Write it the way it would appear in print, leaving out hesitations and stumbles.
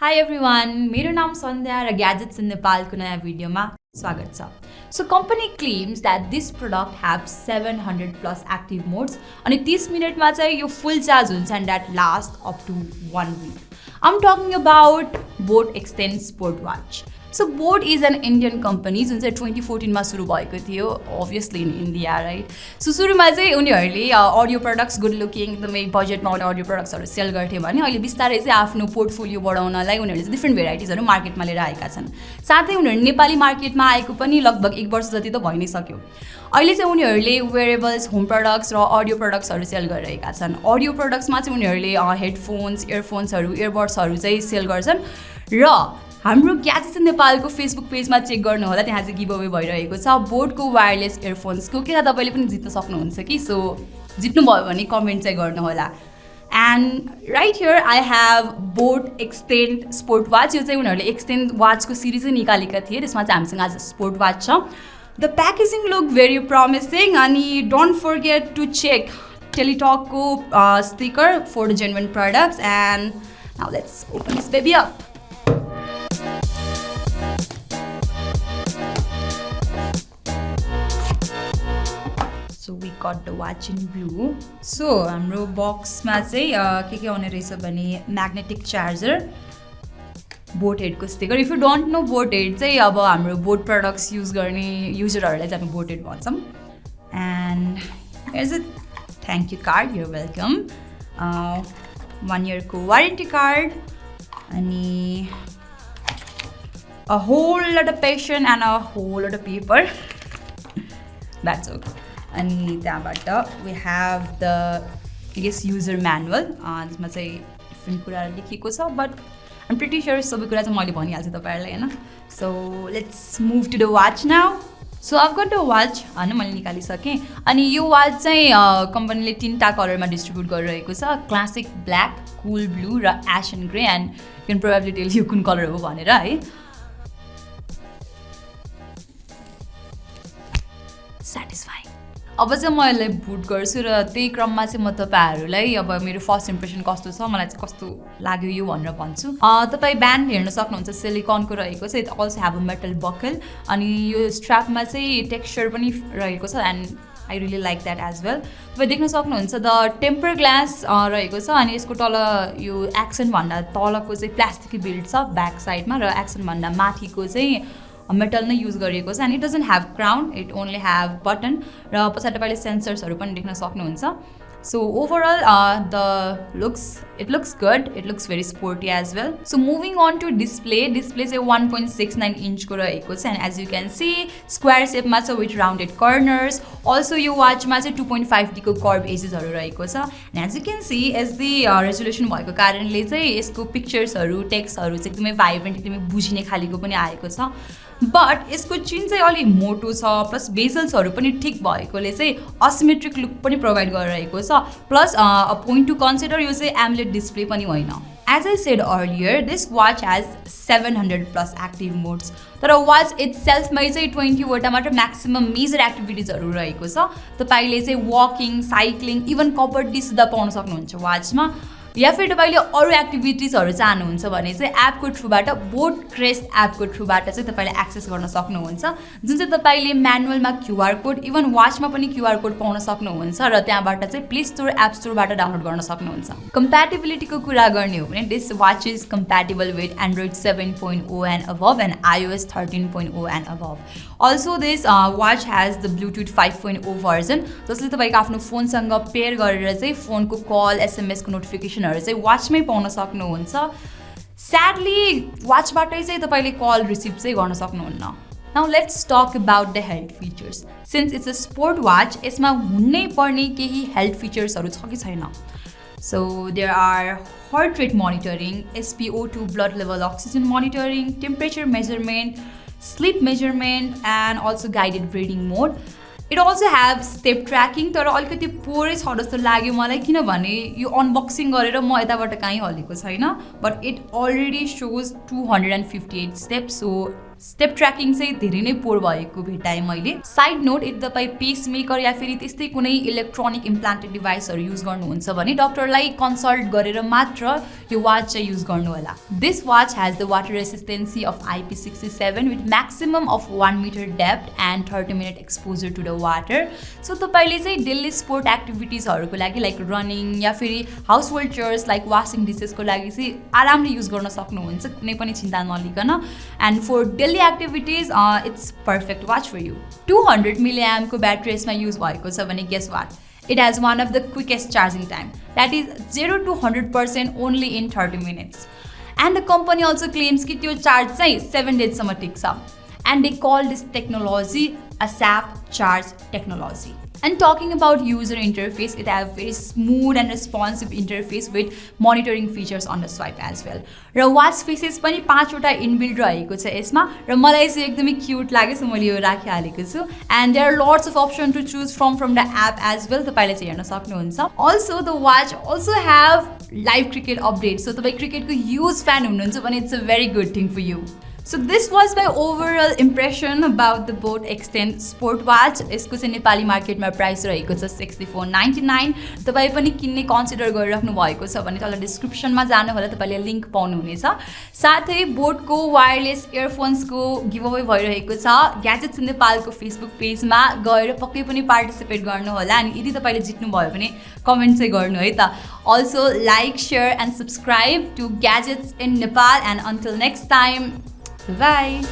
Hi everyone, मेरो नाम Sandhya र Gadgets in Nepal को नयाँ भिडियोमा स्वागत छ। So company claims that this product have 700 plus active modes अनि 30 मिनेटमा चाहिँ यो full charge हुन्छ and that lasts up to 1 week. I'm talking about boAt Xtend Sport watch. So boAt is an Indian company जुन चाहिँ 2014 मा सुरु भएको थियो, obviously in India, right? So सुरुमा चाहिँ उनीहरूले audio products good looking एकदमै बजेटमा आउने audio productsहरु सेल गर्थे भने अहिले बिस्तारै चाहिँ आफ्नो पोर्टफोलियो बढाउनलाई उनीहरूले चाहिँ डिफरेन्ट भेराइटिजहरु मार्केटमा लिएर आएका छन्। साथै उनीहरू नेपाली मार्केटमा आएको पनि लगभग 1 वर्ष जति त भइ नै सक्यो। अहिले चाहिँ उनीहरूले वेयरेबल्स, होम प्रोडक्ट्स र अडियो प्रोडक्ट्सहरु सेल गरिरहेका छन्। अडियो प्रोडक्ट्समा चाहिँ उनीहरूले हेडफोन्स, इयरफोन्सहरु, इयरबड्सहरु चाहिँ सेल गर्छन् र हाम्रो ग्याजेट्स इन नेपालको फेसबुक पेजमा चेक गर्नु होला, त्यहाँ चाहिँ गिभ अवे भइरहेको छ बोAtको वायरलेस इयरफोन्सको। के तपाईले पनि जित्न सक्नुहुन्छ कि, सो जित्नु भयो भने कमेन्ट चाहिँ गर्नु होला। And right here I have boAt Xtend sport watch. यो चाहिँ उनीहरूले एक्सटेन्ड वाचको सिरिजै निकालेका थिए, त्यसमा चाहिँ हामीसँग आज स्पोर्ट वाच छ। The packaging look very promising अनि डोन्ट फर्गेट टु चेक टेलिटकको sticker for the genuine products. And now let's open this baby up. So we got the watch in blue. So हाम्रो बक्समा चाहिँ के आउने रहेछ भने म्याग्नेटिक चार्जर, बोAt हेडको sticker. If you don't know boAt head चाहिँ अब हाम्रो बोAt प्रोडक्ट्स युज गर्ने युजरहरूलाई चाहिँ हामी बोAt हेड भन्छौँ। And here's a thank you card, you're welcome. 1 इयरको वारेन्टी कार्ड अनि a whole lot of patience and a whole lot of paper. That's okay. अनि त्यहाँबाट we have the user manual. त्यसमा चाहिँ डिफ्रेन्ट कुराहरू लेखिएको छ, बट I'm pretty sure सबै कुरा चाहिँ मैले भनिहाल्छु तपाईँहरूलाई, हैन? So let's move to the watch now. So I've got the watch, हैन, मैले निकालिसकेँ। अनि यो वाच चाहिँ कम्पनीले 3टा कलरमा डिस्ट्रिब्युट गरिरहेको छ, क्लासिक ब्ल्याक, कुल ब्लू र ash and grey. And you can probably tell यो कुन कलर हो भनेर, है। सेटिस्फाइङ। अब चाहिँ म यसलाई बुट गर्छु र त्यही क्रममा चाहिँ म तपाईँहरूलाई अब मेरो फर्स्ट इम्प्रेसन कस्तो छ, मलाई चाहिँ कस्तो लाग्यो यो भनेर भन्छु। तपाईँ ब्यान्ड हेर्न सक्नुहुन्छ, सिलिकनको रहेको छ। It also have a metal buckle अनि यो स्ट्र्यापमा चाहिँ टेक्स्चर पनि रहेको छ and I really like that as well. तपाईँ देख्न सक्नुहुन्छ द टेम्पर ग्लास रहेको छ अनि यसको तल यो एक्सेन्टभन्दा तलको चाहिँ प्लास्टिकी बिल्ड छ ब्याक साइडमा र एक्सेन्टभन्दा माथिको चाहिँ मेटल नै युज गरिएको छ। And it doesn't have crown, it only have button र पछाडि तपाईँले सेन्सर्सहरू पनि देख्न सक्नुहुन्छ। So overall it looks good, it looks very sporty as well. So moving on to display चाहिँ 1.69 इन्चको रहेको छ and as you can see square सेपमा छ विथ राउन्डेड कर्नर्स। अल्सो यो वाचमा चाहिँ 2.5D को कर्भ एजेसहरू रहेको छ and as you can see HD resolution भएको कारणले चाहिँ यसको पिक्चर्सहरू, टेक्स्टहरू चाहिँ एकदमै भाइब्रेन्ट, एकदमै बुझिने खालीको पनि आएको छ। बट यसको चिन चाहिँ अलिक मोटो छ, प्लस बेजल्सहरू पनि ठिक भएकोले चाहिँ असिमेट्रिक लुक पनि प्रोभाइड गरिरहेको छ। Plus a point to consider, यो चाहिँ एमुलेट डिस्प्ले पनि होइन। As I said earlier, this watch has 700 plus active modes, तर वाच इट्सेल्फमै चाहिँ 20वटा मात्र म्याक्सिमम मेजर एक्टिभिटिजहरू रहेको छ। तपाईँले चाहिँ वकिङ, साइक्लिङ, इभन कबड्डी सुद्धा पाउन सक्नुहुन्छ वाचमा। या फिर तपाईँले अरू एक्टिभिटिजहरू चाहनुहुन्छ भने चाहिँ एपको थ्रुबाट, बोAt क्रेस्ट एपको थ्रुबाट चाहिँ तपाईँले एक्सेस गर्न सक्नुहुन्छ, जुन चाहिँ तपाईँले म्यानुअलमा क्युआर कोड, इभन वाचमा पनि क्युआर कोड पाउन सक्नुहुन्छ र त्यहाँबाट चाहिँ प्ले स्टोर, एप स्टोरबाट डाउनलोड गर्न सक्नुहुन्छ। कम्प्याटेबिलिटीको कुरा गर्ने हो भने this watch is compatible with Android 7.0 and अबभ and iOS 13.0 and अबभ। Also this watch has the Bluetooth 5.0 version, जसले तपाईँको आफ्नो फोनसँग पेयर गरेर चाहिँ फोनको कल, एसएमएसको नोटिफिकेसन चाहिँ वाचमै पाउन सक्नुहुन्छ। स्याडली वाचबाटै चाहिँ तपाईँले कल रिसिभ चाहिँ गर्न सक्नुहुन्न। Now let's talk about the health features. Since it's a sport watch, यसमा हुनै पर्ने केही हेल्थ फिचर्सहरू छ कि छैन। So there are heart rate monitoring, SpO2 blood level oxygen monitoring, temperature measurement, sleep measurement and also guided breathing mode. It also have step tracking, तर अलिकति पोरै छ जस्तो लाग्यो मलाई, किनभने यो अनबक्सिङ गरेर म यताबाट कहीँ हलेको छैन, but it already shows 258 steps. So step tracking चाहिँ धेरै नै पोर भएको भेटाएँ मैले। साइड नोट, यदि तपाईँ पेसमेकर या फेरि त्यस्तै कुनै इलेक्ट्रोनिक इम्प्लान्टेड डिभाइसहरू युज गर्नुहुन्छ भने डक्टरलाई कन्सल्ट गरेर मात्र यो वाच चाहिँ युज गर्नु होला। This watch has the water resistancy of IP67 with maximum of 1 metre depth and 30 minute exposure to the water. So तपाईँले चाहिँ डेली स्पोर्ट एक्टिभिटिजहरूको लागि लाइक रनिङ या फेरि household chores like washing डिसेसको लागि चाहिँ आरामले युज गर्न सक्नुहुन्छ, कुनै पनि चिन्ता नलिकन। And for daily activities it's perfect watch for you. 200 milliamp को ब्याट्री यसमा युज भएको छ भने guess what, it has one of the quickest charging time, that is 0 to 100% only in 30 minutes. And the company also claims कि त्यो charge चाहिँ 7 days सम्म टिक्छ। And they call this technology a SAP charge technology. And talking about user interface, it has very smooth and responsive interface with monitoring features on the swipe as well. र watch faces पनि 5 वटा inbuilt रहेको छ यसमा र मलाई चाहिँ एकदमै क्युट लाग्यो, सो मैले यो राखिहालेको छु। And there are lots of option to choose from the app as well, तपाईँले चाहिँ हेर्न सक्नुहुन्छ। Also the watch also have live cricket update, so तपाईँ क्रिकेटको ह्युज फ्यान हुनुहुन्छ भने it's a very good thing for you. So this was my overall impression about the boAt Xtend Sport watch. यसको चाहिँ नेपाली मार्केटमा प्राइस रहेको छ 6499। तपाईँ पनि किन्ने कन्सिडर गरिराख्नु भएको छ भने तल डिस्क्रिप्सनमा जानु होला, तपाईँले लिङ्क पाउनुहुनेछ। साथै बोAtको वायरलेस इयरफोन्सको गिभअवे भइरहेको छ। ग्याजेट्स इन नेपालको फेसबुक पेजमा गएर पक्कै पनि पार्टिसिपेट गर्नु होला। अनि यदि तपाईँले जित्नु भयो भने कमेन्ट चाहिँ गर्नु है त। Also like, share and subscribe to gadgets in Nepal and until next time, bye.